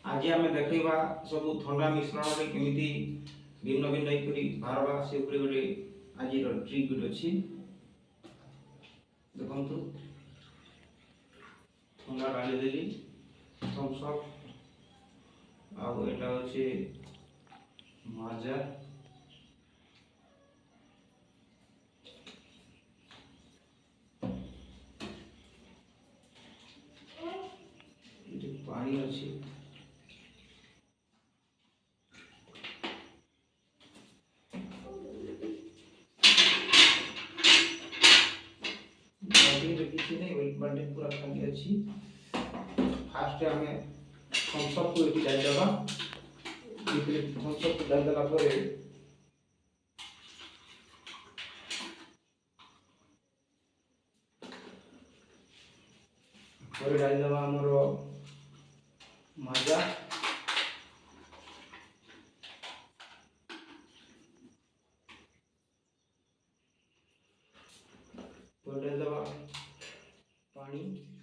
आज आम देखा सब थंडा मिश्रण में केमी भिन्न भिन्न बाहर से गोटे आज ट्रिक गोटे अच्छी देखु थंडा डाली देली थम्स अप आटा हूँ माजा पानी अच्छी किसी नहीं बाल्टी पूरा खाली अच्छी फास्ट आम थम्स अप को डालदेवा थम्स अप को डालदेला डालदेवा आमर माजा डालदेवा पानी